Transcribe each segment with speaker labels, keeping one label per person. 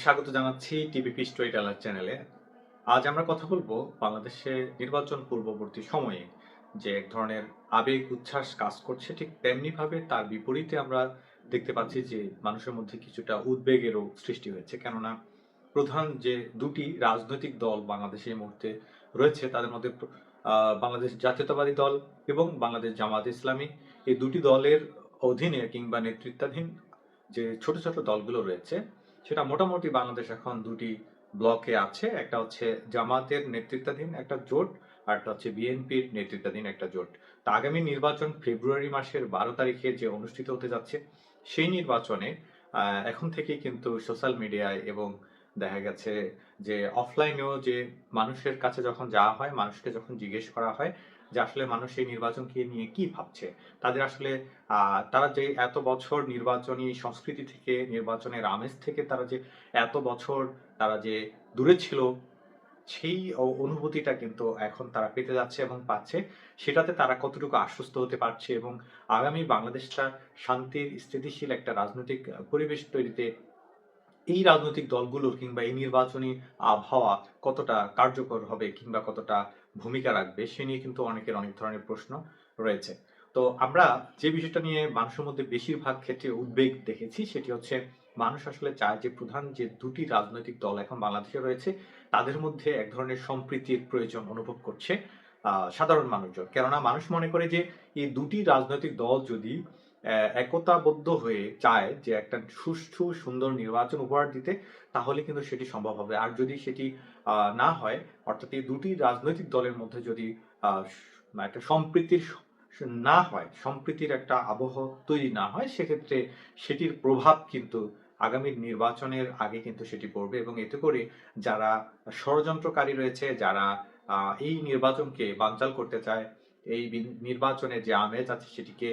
Speaker 1: স্বাগত জানাচ্ছি টিভিপি story teller চ্যানেলে। আজ আমরা কথা বলবো বাংলাদেশে নির্বাচন পূর্ববর্তী সময়ে যে এক ধরনের আবেগ উচ্ছ্বাস কাজ করছে, ঠিক তেমনিভাবে তার বিপরীতে আমরা দেখতে পাচ্ছি যে মানুষের মধ্যে কিছুটা উদ্বেগেরও সৃষ্টি হয়েছে। কেননা প্রধান যে দুটি রাজনৈতিক দল বাংলাদেশে এই মুহূর্তে রয়েছে, তাদের মধ্যে বাংলাদেশ জাতীয়তাবাদী দল এবং বাংলাদেশ জামায়াত ইসলামী, এই দুটি দলের অধীনে কিংবা নেতৃত্বাধীন যে ছোট ছোট দলগুলো রয়েছে, সেটা মোটামুটি বাংলাদেশ এখন দুটি ব্লকে আছে। একটা হচ্ছে জামাতের নেতৃত্বাধীন একটা জোট, আর একটা হচ্ছে বিএনপির নেতৃত্বাধীন একটা জোট। তা আগামী নির্বাচন ফেব্রুয়ারি মাসের 12 তারিখে যে অনুষ্ঠিত হতে যাচ্ছে, সেই নির্বাচনে এখন থেকেই কিন্তু সোশ্যাল মিডিয়ায় এবং দেখা গেছে যে অফলাইনেও যে মানুষের কাছে যখন যাওয়া হয়, মানুষকে যখন জিজ্ঞেস করা হয় যে আসলে মানুষ এই নির্বাচনকে নিয়ে কি ভাবছে, তাদের আসলে তারা যে এত বছর নির্বাচনী সংস্কৃতি থেকে, নির্বাচনের আমেজ থেকে তারা যে এত বছর তারা যে দূরে ছিল, সেই অনুভূতিটা কিন্তু এখন তারা পেতে যাচ্ছে এবং পাচ্ছে। সেটাতে তারা কতটুকু আশ্বস্ত হতে পারছে এবং আগামী বাংলাদেশটা শান্তির, স্থিতিশীল একটা রাজনৈতিক পরিবেশ তৈরিতে এই রাজনৈতিক দলগুলোর কিংবা এই নির্বাচনী আবহাওয়া কতটা কার্যকর হবে কিংবা কতটা ভূমিকা রাখবে, সে নিয়ে কিন্তু অনেকের অনেক ধরনের প্রশ্ন রয়েছে। তো আমরা যে বিষয়টা নিয়ে মানুষের মধ্যে বেশিরভাগ ক্ষেত্রে উদ্বেগ দেখেছি, সেটি হচ্ছে মানুষ আসলে চায় যে প্রধান যে দুটি রাজনৈতিক দল এখন বাংলাদেশে রয়েছে, তাদের মধ্যে এক ধরনের সম্প্রীতির প্রয়োজন অনুভব করছে সাধারণ মানুষজন। কেননা মানুষ মনে করে যে এই দুটি রাজনৈতিক দল যদি একতাবদ্ধ হয়ে চায় যে একটা সুষ্ঠু সুন্দর নির্বাচন উপহার দিতে, তাহলে কিন্তু সেটি সম্ভব হবে। আর যদি সেটি না হয়, অর্থাৎ এই দুটি রাজনৈতিক দলের মধ্যে যদি একটা সম্প্রীতির না হয়, সম্প্রীতির একটা আবহ তৈরি না হয়, সেক্ষেত্রে সেটির প্রভাব কিন্তু আগামী নির্বাচনের আগে কিন্তু সেটি পড়বে এবং এতে করে যারা ষড়যন্ত্রকারী রয়েছে, যারা এই নির্বাচনকে বানচাল করতে চায়, এই নির্বাচনের যে আমেজ আছে সেটিকে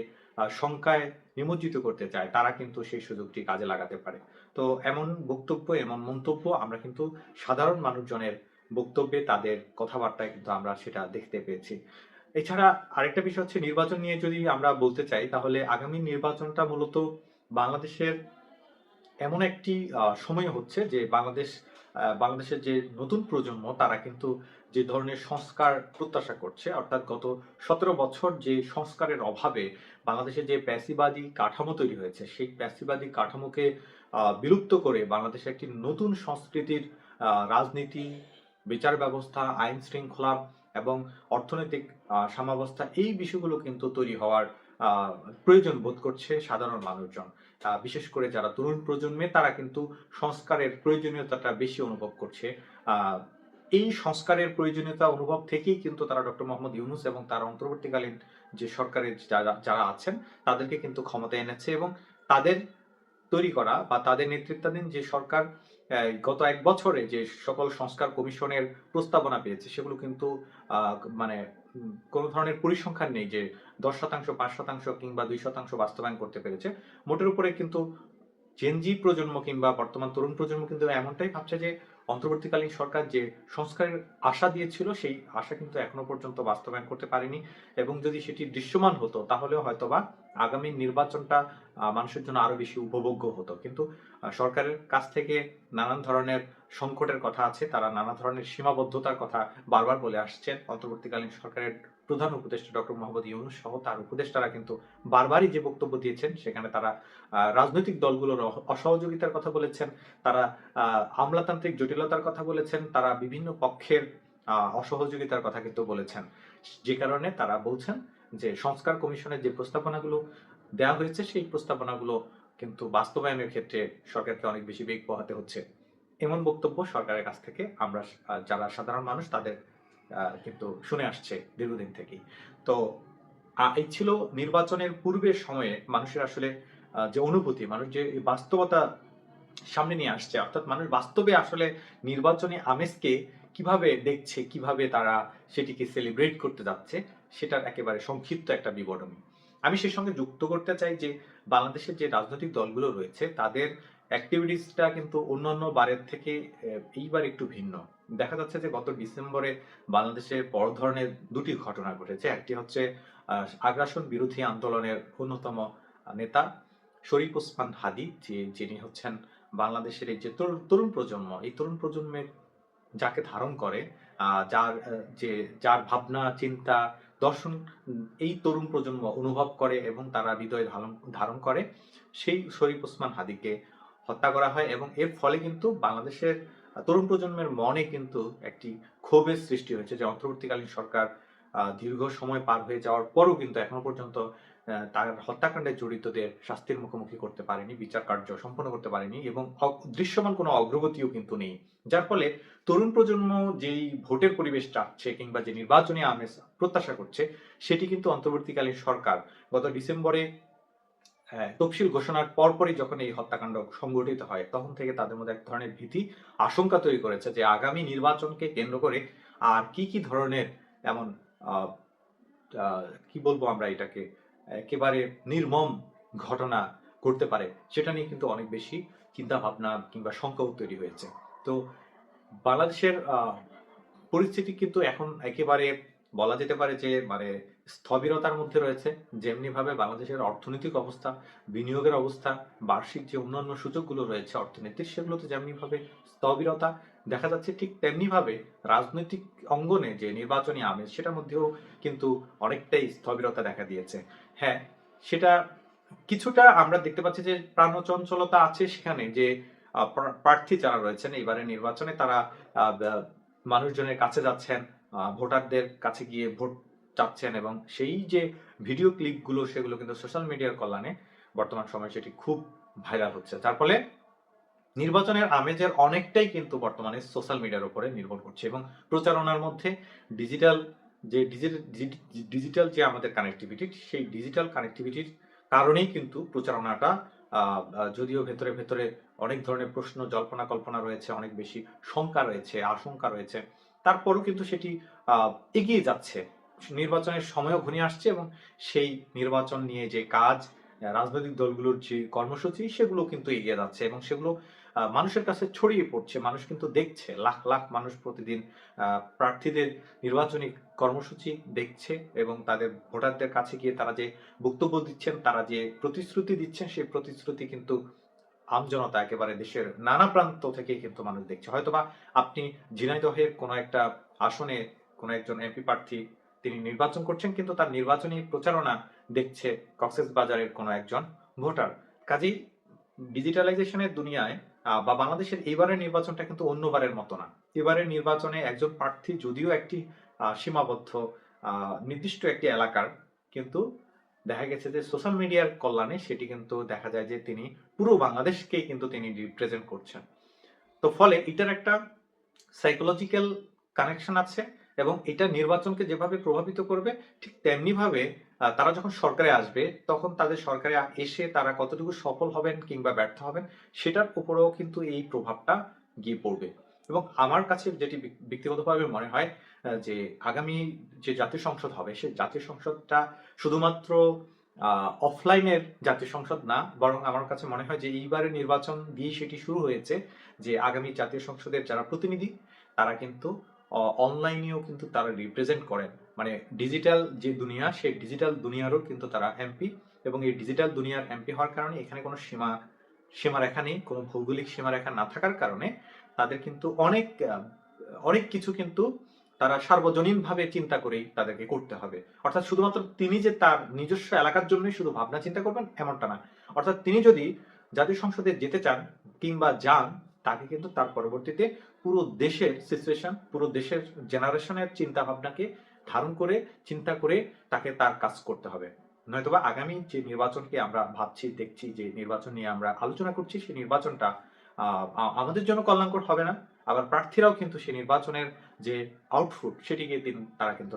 Speaker 1: শঙ্কায় নিমজ্জিত করতে চায়, তারা কিন্তু সেই সুযোগটি কাজে লাগাতে পারে। তো এমন বক্তব্য, এমন মন্তব্য আমরা কিন্তু সাধারণ মানুষজনের বক্তব্যে, তাদের কথাবার্তায় কিন্তু আমরা সেটা দেখতে পেয়েছি। এছাড়া আরেকটা বিষয় হচ্ছে, নির্বাচন নিয়ে যদি আমরা বলতে চাই, তাহলে আগামী নির্বাচনটা মূলত বাংলাদেশের এমন একটি সময় হচ্ছে যে বাংলাদেশের যে নতুন প্রজন্ম, তারা কিন্তু যে ধরনের সংস্কার প্রত্যাশা করছে, অর্থাৎ গত 17 বছর যে সংস্কারের অভাবে বাংলাদেশে যে প্যাসিবাদী কাঠামো তৈরি হয়েছে, সেই প্যাসিবাদী কাঠামোকে বিলুপ্ত করে বাংলাদেশে একটি নতুন সংস্কৃতির রাজনীতি, বিচার ব্যবস্থা, আইন শৃঙ্খলা এবং অর্থনৈতিক সাম্যাবস্থা, এই বিষয়গুলো কিন্তু তৈরি হওয়ার প্রয়োজন বোধ করছে সাধারণ মানুষজন। বিশেষ করে যারা তরুণ প্রজন্মে, তারা কিন্তু সংস্কারের প্রয়োজনীয়তাটা বেশি অনুভব করছে। আহ, এই সংস্কারের প্রয়োজনীয়তা অনুভব থেকেই কিন্তু তারা ডক্টর মোহাম্মদ ইউনূস এবং তার অন্তর্বর্তীকালীন যে সরকারের যারা যারা আছেন, তাদেরকে কিন্তু ক্ষমতায় এনেছে এবং তাদের তৈরি করা বা তাদের নেতৃত্বাধীন যে সরকার গত 1 বছরে যে সকল সংস্কার কমিশনের প্রস্তাবনা পেয়েছে, সেগুলো কিন্তু মানে কোনো ধরনের পরিসংখ্যান নেই যে 10%, 5% কিংবা 2% বাস্তবায়ন করতে পেরেছে। মোটের উপরে কিন্তু জেনজি প্রজন্ম কিংবা বর্তমান তরুণ প্রজন্ম কিন্তু এমনটাই ভাবছে যে অন্তর্বর্তীকালীন সরকার যে সংস্কারের আশা দিয়েছিল, সেই আশা কিন্তু এখনো পর্যন্ত বাস্তবায়ন করতে পারেনি এবং যদি সেটি দৃশ্যমান হতো, তাহলেও হয়তোবা আগামী নির্বাচনটা মানুষের জন্য আরো বেশি উপভোগ্য হতো। কিন্তু সরকারের কাছ থেকে নানান ধরনের সংকটের কথা আছে, তারা নানা ধরনের সীমাবদ্ধতার কথা বারবার বলে আসছেন। অন্তর্বর্তীকালীন সরকারের প্রধান উপদেষ্টা ডক্টর মোহাম্মদ ইউনূস সহ তার উপদেষ্টারা কিন্তু বারবারই যে বক্তব্য দিয়েছেন, সেখানে তারা রাজনৈতিক দলগুলোর অসহযোগিতার কথা বলেছেন, তারা আমলাতান্ত্রিক জটিলতার কথা বলেছেন, তারা বিভিন্ন পক্ষের অসহযোগিতার কথা কিন্তু বলেছেন। যে কারণে তারা বলছেন যে সংস্কার কমিশনের যে প্রস্তাবনাগুলো দেওয়া হয়েছে, সেই প্রস্তাবনাগুলো কিন্তু বাস্তবায়নের ক্ষেত্রে সরকারকে অনেক বেশি বেগ পোহাতে হচ্ছে। এমন বক্তব্য সরকারের কাছ থেকে আমরা যারা সাধারণ মানুষ, তাদের কিন্তু শুনে আসছে দীর্ঘদিন থেকেই। তো এই ছিল নির্বাচনের পূর্বের সময়ে মানুষের আসলে যে অনুভূতি, মানুষ যে বাস্তবতা সামনে নিয়ে আসছে, অর্থাৎ মানুষ বাস্তবে আসলে নির্বাচনী আমেজকে কিভাবে দেখছে, কিভাবে তারা সেটিকে সেলিব্রেট করতে যাচ্ছে, সেটার একেবারে সংক্ষিপ্ত একটা বিবরণী আমি সেই সঙ্গে যুক্ত করতে চাই যে বাংলাদেশের যে রাজনৈতিক দলগুলো রয়েছে, তাদের অ্যাক্টিভিটিসটা কিন্তু অন্যান্য বারের থেকে এইবার একটু ভিন্ন। দেখা যাচ্ছে যে গত ডিসেম্বরে বাংলাদেশে বড় ধরনের দুটি ঘটনা ঘটেছে। একটি হচ্ছে আগ্রাসন বিরোধী আন্দোলনের অন্যতম নেতা শরীফ ওসমান হাদী, যিনি হচ্ছেন বাংলাদেশের এই যে তরুণ প্রজন্ম, এই তরুণ প্রজন্মের যাকে ধারণ করে, যার ভাবনা, চিন্তা, দর্শন এই তরুণ প্রজন্ম অনুভব করে এবং তারা হৃদয়ে ধারণ করে, সেই শরীফ ওসমান হাদীকে হত্যা করা হয় এবং এর ফলে কিন্তু বাংলাদেশের তরুণ প্রজন্মের মনে কিন্তু একটি ক্ষোভের সৃষ্টি হয়েছে যে অন্তর্বর্তীকালীন সরকার দীর্ঘ সময় পার হয়ে যাওয়ার পরও কিন্তু এখনো পর্যন্ত তার হত্যাকাণ্ডে জড়িতদের শাস্তির মুখোমুখি করতে পারেনি, বিচার কার্য সম্পন্ন করতে পারেনি এবং দৃশ্যমান কোনো অগ্রগতিও কিন্তু নেই। যার ফলে তরুণ প্রজন্ম যেই ভোটের পরিবেশ চাচ্ছে কিংবা যে নির্বাচনী আমেজ প্রত্যাশা করছে, সেটি কিন্তু অন্তর্বর্তীকালীন সরকার গত ডিসেম্বরে তফসিল ঘোষণার পরপরই যখন এই হত্যাকাণ্ড সংঘটিত হয়, তখন থেকে তাদের মধ্যে এক ধরনের ভীতি, আশঙ্কা তৈরি করেছে যে আগামী নির্বাচনকে কেন্দ্র করে আর কি ধরনের এমন কি বলবো আমরা এটাকে, একেবারে নির্মম ঘটনা ঘটতে পারে, সেটা নিয়ে কিন্তু অনেক বেশি চিন্তা ভাবনা কিংবা শঙ্কাও তৈরি হয়েছে। তো বাংলাদেশের পরিস্থিতি কিন্তু এখন একেবারে বলা যেতে পারে যে মানে স্থবিরতার মধ্যে রয়েছে। যেমনি ভাবে বাংলাদেশের অর্থনৈতিক অবস্থা, বিনিয়োগের অবস্থা, বার্ষিক যে অন্যান্য সূচকগুলো রয়েছে অর্থনীতির, সেগুলোতে যেমনি ভাবে স্থবিরতা দেখা যাচ্ছে, ঠিক তেমনি ভাবে রাজনৈতিক অঙ্গনে যে নির্বাচনী আমেজ, সেটার মধ্যেও কিন্তু অনেকটাই স্থবিরতা দেখা দিয়েছে। হ্যাঁ, সেটা কিছুটা আমরা দেখতে পাচ্ছি যে প্রাণচঞ্চলতা আছে সেখানে, যে প্রার্থী যারা রয়েছেন এবারের নির্বাচনে তারা মানুষজনের কাছে যাচ্ছেন, ভোটারদের কাছে গিয়ে ভোট চাচ্ছেন এবং সেই যে ভিডিও ক্লিপগুলো সেগুলো কিন্তু সোশ্যাল মিডিয়ার কল্যাণে বর্তমান সময়ে সেটি খুব ভাইরাল হচ্ছে। যার ফলে নির্বাচনের আমেজের অনেকটাই কিন্তু বর্তমানে সোশ্যাল মিডিয়ার উপরে নির্ভর করছে এবং প্রচারণার মধ্যে ডিজিটাল যে আমাদের কানেক্টিভিটি, সেই ডিজিটাল কানেক্টিভিটির কারণেই কিন্তু প্রচারণাটা যদিও ভেতরে অনেক ধরনের প্রশ্ন, জল্পনা কল্পনা রয়েছে, অনেক বেশি শঙ্কা রয়েছে, আশঙ্কা রয়েছে, তারপরও কিন্তু সেটি এগিয়ে যাচ্ছে। নির্বাচনের সময়ও ঘনিয়ে আসছে এবং সেই নির্বাচন নিয়ে যে কাজ, রাজনৈতিক দলগুলোর যে কর্মসূচি, সেগুলো কিন্তু এগিয়ে যাচ্ছে এবং সেগুলো মানুষের কাছে ছড়িয়ে পড়ছে। মানুষ কিন্তু দেখছে, লাখ লাখ মানুষ প্রতিদিন প্রার্থীদের নির্বাচনী কর্মসূচি দেখছে এবং তাদের ভোটারদের কাছে গিয়ে তারা যে বক্তব্য দিচ্ছেন, তারা যে প্রতিশ্রুতি দিচ্ছেন, সেই প্রতিশ্রুতি কিন্তু আমজনতা একেবারে দেশের নানা প্রান্ত থেকে কিন্তু মানুষ দেখছে। হয়তোবা আপনি ঝিনাইদহের কোনো একটা আসনে কোনো একজন এমপি প্রার্থী তিনি নির্বাচন করছেন, কিন্তু তার নির্বাচনী প্রচারণা দেখছে কক্সবাজারের কোনো একজন ভোটার। কাজেই ডিজিটালাইজেশনের দুনিয়ায় বা বাংলাদেশের এবারের নির্বাচনটা কিন্তু অন্যবারের মতো না। এবারের নির্বাচনে একজন প্রার্থী যদিও একটি সীমাবদ্ধ নির্দিষ্ট একটি এলাকার, কিন্তু দেখা গেছে যে সোশ্যাল মিডিয়ার কল্যাণে সেটি কিন্তু দেখা যায় যে তিনি পুরো বাংলাদেশকেই কিন্তু তিনি রিপ্রেজেন্ট করছেন। তো ফলে এটার একটা সাইকোলজিক্যাল কানেকশন আছে এবং এটা নির্বাচনকে যেভাবে প্রভাবিত করবে, ঠিক তেমনি ভাবে তারা যখন সরকারে আসবে তখন তাদের সরকারে এসে তারা কতটুকু সফল হবেন কিংবা ব্যর্থ হবেন, সেটার উপরেও কিন্তু এই প্রভাবটা গিয়ে পড়বে। এবং আমার কাছে যেটি ব্যক্তিগতভাবে মনে হয় যে আগামী যে জাতীয় সংসদ হবে, সেই জাতীয় সংসদটা শুধুমাত্র অফলাইনের জাতীয় সংসদ না, বরং আমার কাছে মনে হয় যে এইবারের নির্বাচন দিয়ে সেটি শুরু হয়েছে যে আগামী জাতীয় সংসদের যারা প্রতিনিধি, তারা কিন্তু অনলাইনেও কিন্তু তারা রিপ্রেজেন্ট করেন। মানে ডিজিটাল যে দুনিয়া, সেই ডিজিটাল দুনিয়ারও কিন্তু তারা এমপি এবং এই ডিজিটাল দুনিয়ার এমপি হওয়ার কারণে এখানে কোনো সীমারেখা নেই, কোনো ভৌগোলিক সীমারেখা না থাকার কারণে তাদের কিন্তু অনেক কিছু কিন্তু তারা সার্বজনীনভাবে চিন্তা করেই তাদেরকে করতে হবে। অর্থাৎ শুধুমাত্র তিনি যে তার নিজস্ব এলাকার জন্যই শুধু ভাবনা চিন্তা করবেন এমনটা না। অর্থাৎ তিনি যদি জাতীয় সংসদে যেতে চান কিংবা যান, তাকে কিন্তু তার পরবর্তীতে পুরো দেশের সিচুয়েশন, পুরো দেশের জেনারেশনের চিন্তা ভাবনাকে ধারণ করে, চিন্তা করে তাকে তার কাজ করতে হবে। নয়তোবা আগামী যে নির্বাচনকে আমরা ভাবছি, দেখছি, যে নির্বাচন নিয়ে আমরা আলোচনা করছি, সেই নির্বাচনটা আমাদের জন্য কল্যাণকর হবে না। আবার প্রার্থীরাও কিন্তু সেই নির্বাচনের যে আউটপুট, সেটিকে তারা কিন্তু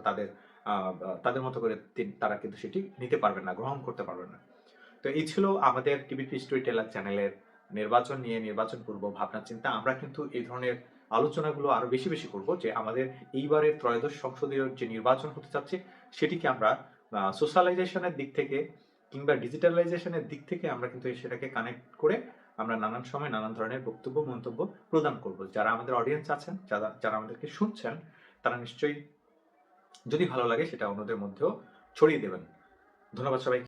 Speaker 1: তাদের মতো করে তারা কিন্তু সেটি নিতে পারবেন না, গ্রহণ করতে পারবেন না। তো এই ছিল আমাদের টিভিপি স্টোরি টেলার চ্যানেলের নির্বাচন নিয়ে, নির্বাচন পূর্ব ভাবনা চিন্তা। আমরা কিন্তু এই ধরনের আলোচনাগুলো আরো বেশি বেশি করব, যে আমাদের এইবারের ত্রয়োদশ সংসদীয় যে নির্বাচন হতে যাচ্ছে, সেটিকে আমরা সোশ্যালাইজেশনের দিক থেকে কিংবা ডিজিটালাইজেশনের দিক থেকে আমরা কিন্তু সেটাকে কানেক্ট করে আমরা নানান সময় নানান ধরনের বক্তব্য, মন্তব্য প্রদান করব। যারা আমাদের অডিয়েন্স আছেন, যারা আমাদেরকে শুনছেন, তারা নিশ্চয়ই যদি ভালো লাগে সেটা অন্যদের মধ্যেও ছড়িয়ে দেবেন। ধন্যবাদ সবাই।